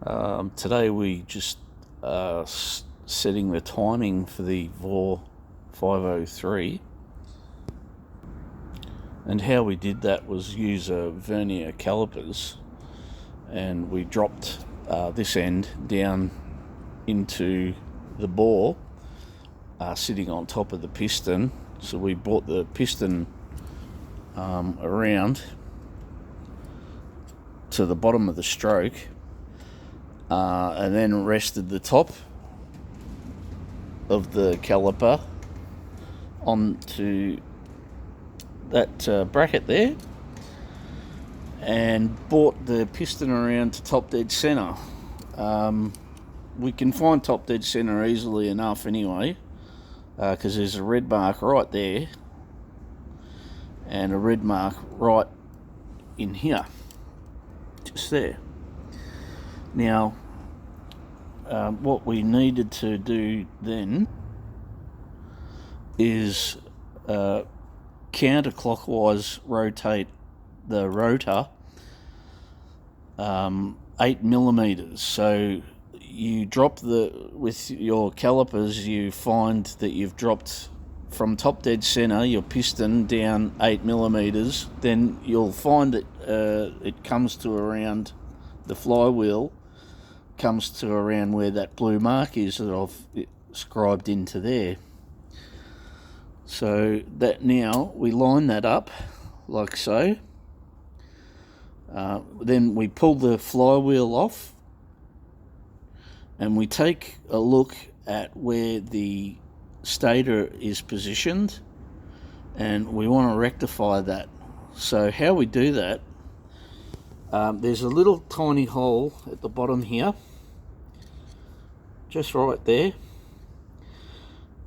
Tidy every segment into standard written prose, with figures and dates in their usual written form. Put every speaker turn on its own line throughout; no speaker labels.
Today we just setting the timing for the VOR 503, and how we did that was use a vernier calipers, and we dropped this end down into the bore sitting on top of the piston. So we brought the piston around to the bottom of the stroke, and then rested the top of the caliper onto that bracket there, and brought the piston around to top dead center. We can find top dead center easily enough anyway, because there's a red mark right there and a red mark right in here, just there. Now, what we needed to do then is counterclockwise rotate the rotor 8 millimeters. So you drop with your calipers, you find that you've dropped from top dead center your piston down 8 millimeters. Then you'll find that it comes to around the flywheel, comes to around where that blue mark is that I've scribed into there. So that now we line that up like so. Then we pull the flywheel off, and we take a look at where the stator is positioned, and we want to rectify that. So how we do that, there's a little tiny hole at the bottom here, just right there,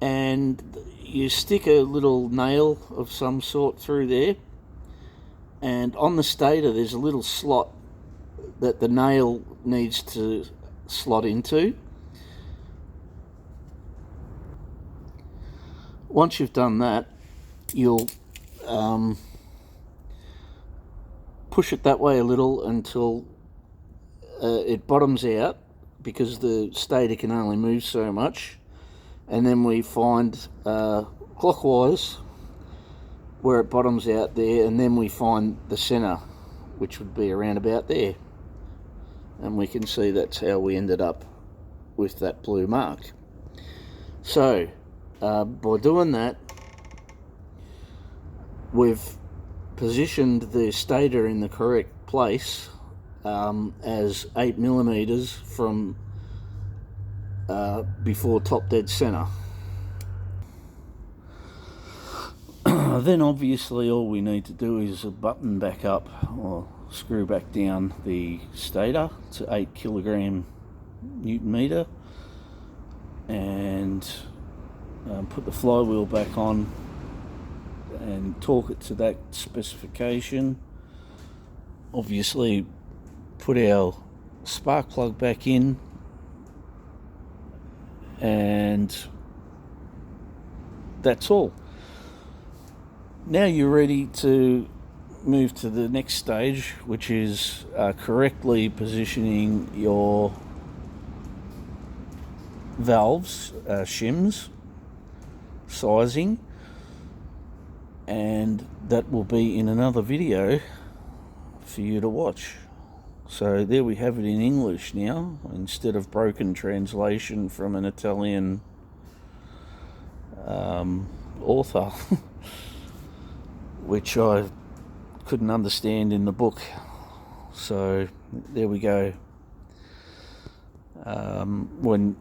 and you stick a little nail of some sort through there, and on the stator there's a little slot that the nail needs to slot into. Once you've done that, you'll push it that way a little until it bottoms out, because the stator can only move so much, and then we find clockwise where it bottoms out there, and then we find the center, which would be around about there, and we can see that's how we ended up with that blue mark. So by doing that, we've positioned the stator in the correct place, as 8 millimeters from before top dead center. Then obviously all we need to do is button back up or screw back down the stator to 8 kilogram Newton meter, and put the flywheel back on and torque it to that specification. Obviously put our spark plug back in, and that's all. Now you're ready to move to the next stage, which is correctly positioning your valves, shims, sizing, and that will be in another video for you to watch. So there we have it in English now, instead of broken translation from an Italian author, which I couldn't understand in the book. So there we go. When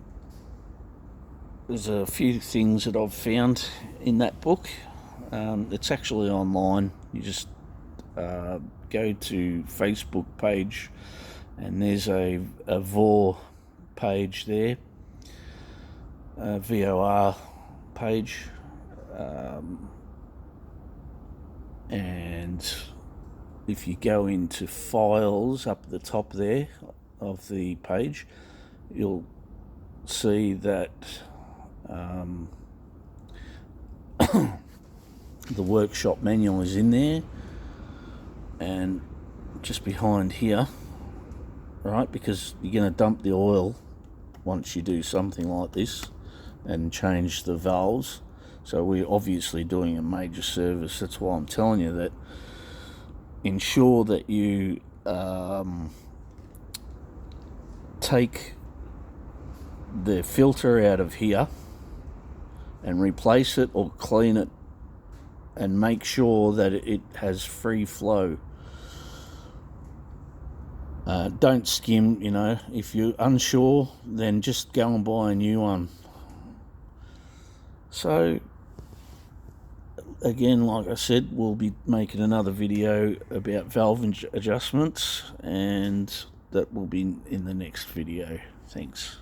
there's a few things that I've found in that book. It's actually online. You just go to Facebook page, and there's a VOR page there, a VOR page, and if you go into files up at the top there of the page, you'll see that the workshop manual is in there, and just behind here right? Because you're going to dump the oil once you do something like this and change the valves. So we're obviously doing a major service. That's why I'm telling you that ensure that you take the filter out of here and replace it or clean it, and make sure that it has free flow. Don't skim, you know. If you're unsure, then just go and buy a new one. So again, like I said, we'll be making another video about valve adjustments, and that will be in the next video. Thanks.